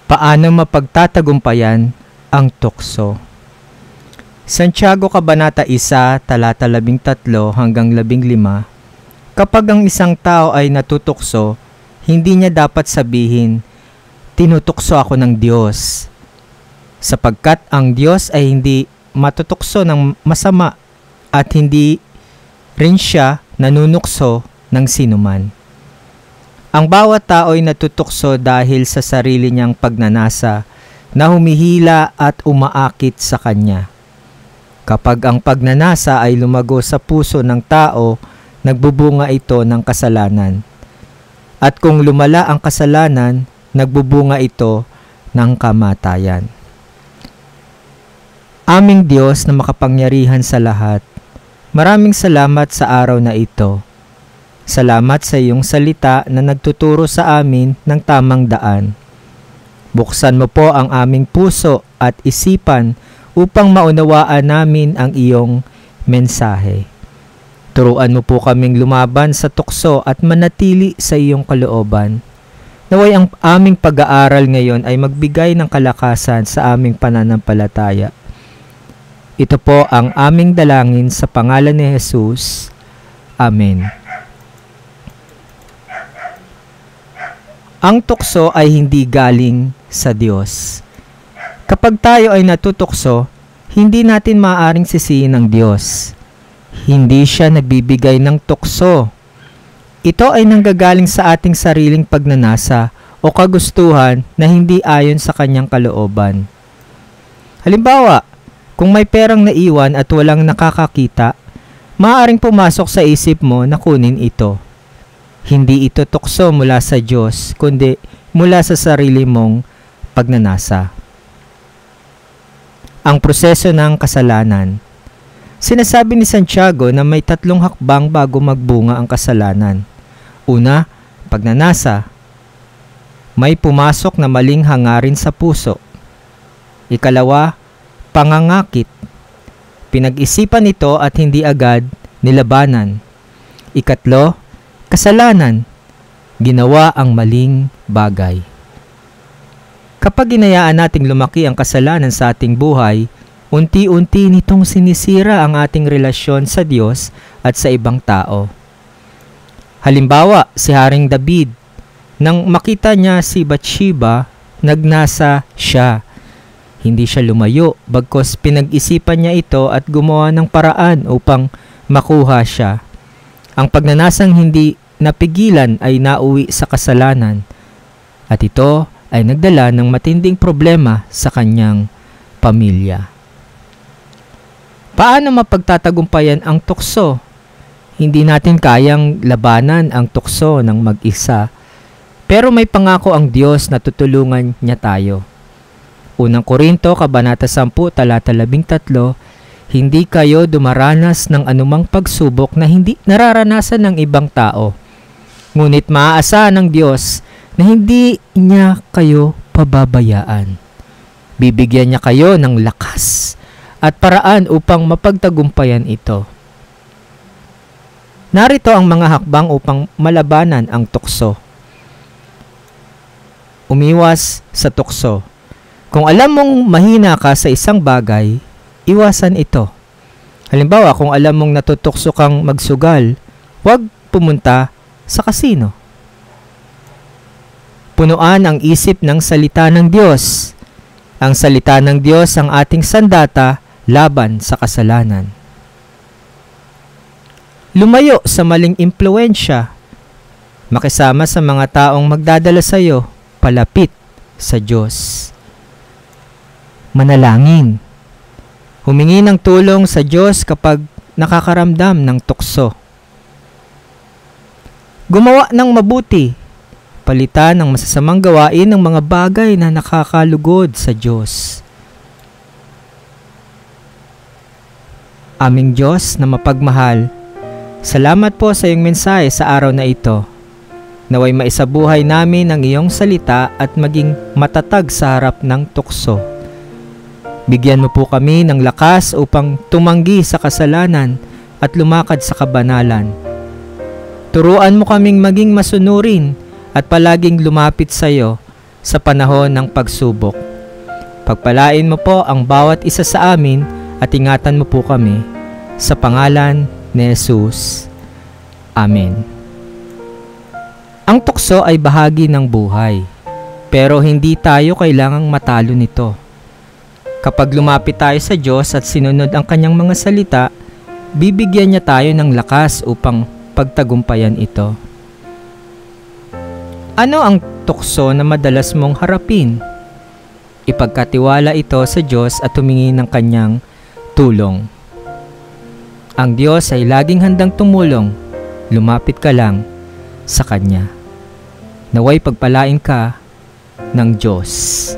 Paano mapagtatagumpayan ang tukso? Santiago Kabanata 1, talata 13 hanggang 15. Kapag ang isang tao ay natutukso, hindi niya dapat sabihin, "Tinutukso ako ng Diyos." Sapagkat ang Diyos ay hindi matutukso ng masama at hindi rin siya nanunukso ng sinuman. Ang bawat tao ay natutukso dahil sa sarili niyang pagnanasa na humihila at umaakit sa kanya. Kapag ang pagnanasa ay lumago sa puso ng tao, nagbubunga ito ng kasalanan. At kung lumala ang kasalanan, nagbubunga ito ng kamatayan. Aming Diyos na makapangyarihan sa lahat, maraming salamat sa araw na ito. Salamat sa iyong salita na nagtuturo sa amin ng tamang daan. Buksan mo po ang aming puso at isipan upang maunawaan namin ang iyong mensahe. Turuan mo po kaming lumaban sa tukso at manatili sa iyong kalooban. Naway ang aming pag-aaral ngayon ay magbigay ng kalakasan sa aming pananampalataya. Ito po ang aming dalangin sa pangalan ni Jesus. Amen. Ang tukso ay hindi galing sa Diyos. Kapag tayo ay natutukso, hindi natin maaaring sisihin ng Diyos. Hindi siya nagbibigay ng tukso. Ito ay nanggagaling sa ating sariling pagnanasa o kagustuhan na hindi ayon sa kanyang kalooban. Halimbawa, kung may perang naiwan at walang nakakakita, maaaring pumasok sa isip mo na kunin ito. Hindi ito tukso mula sa Diyos, kundi mula sa sarili mong pagnanasa. Ang proseso ng kasalanan. Sinasabi ni Santiago na may 3 hakbang bago magbunga ang kasalanan. Una, pagnanasa. May pumasok na maling hangarin sa puso. Ikalawa, pangangakit. Pinag-isipan ito at hindi agad nilabanan. Ikatlo, kasalanan. Ginawa ang maling bagay. Kapag ginayaan nating lumaki ang kasalanan sa ating buhay, unti-unti nitong sinisira ang ating relasyon sa Diyos at sa ibang tao. Halimbawa, si Haring David, nang makita niya si Bathsheba, nagnasa siya. Hindi siya lumayo, bagkus pinag-isipan niya ito at gumawa ng paraan upang makuha siya. Ang pagnanasang hindi napigilan ay nauwi sa kasalanan, at ito ay nagdala ng matinding problema sa kanyang pamilya. Paano mapagtatagumpayan ang tukso? Hindi natin kayang labanan ang tukso ng mag-isa, pero may pangako ang Diyos na tutulungan niya tayo. Unang Korinto, Kabanata 10, talata 13, hindi kayo dumaranas ng anumang pagsubok na hindi nararanasan ng ibang tao. Ngunit maaasahan ng Diyos na hindi niya kayo pababayaan. Bibigyan niya kayo ng lakas at paraan upang mapagtagumpayan ito. Narito ang mga hakbang upang malabanan ang tukso. Umiwas sa tukso. Kung alam mong mahina ka sa isang bagay, iwasan ito. Halimbawa, kung alam mong natutukso kang magsugal, huwag pumunta sa kasino. Punuan ang isip ng salita ng Diyos. Ang salita ng Diyos ang ating sandata laban sa kasalanan. Lumayo sa maling impluensya. Makisama sa mga taong magdadala sa iyo palapit sa Diyos. Manalangin. Humingi ng tulong sa Diyos kapag nakakaramdam ng tukso. Gumawa ng mabuti. Palitan ng masasamang gawain ng mga bagay na nakakalugod sa Diyos. Aming Diyos na mapagmahal, salamat po sa iyong mensahe sa araw na ito. Naway maisabuhay namin ang iyong salita at maging matatag sa harap ng tukso. Bigyan mo po kami ng lakas upang tumanggi sa kasalanan at lumakad sa kabanalan. Turuan mo kaming maging masunurin at palaging lumapit sa iyo sa panahon ng pagsubok. Pagpalain mo po ang bawat isa sa amin at ingatan mo po kami. Sa pangalan ni Jesus. Amen. Ang tukso ay bahagi ng buhay, pero hindi tayo kailangang matalo nito. Kapag lumapit tayo sa Diyos at sinunod ang kanyang mga salita, bibigyan niya tayo ng lakas upang pagtagumpayan ito. Ano ang tukso na madalas mong harapin? Ipagkatiwala ito sa Diyos at humingi ng kanyang tulong. Ang Diyos ay laging handang tumulong. Lumapit ka lang sa Kanya. Naway pagpalain ka ng Diyos.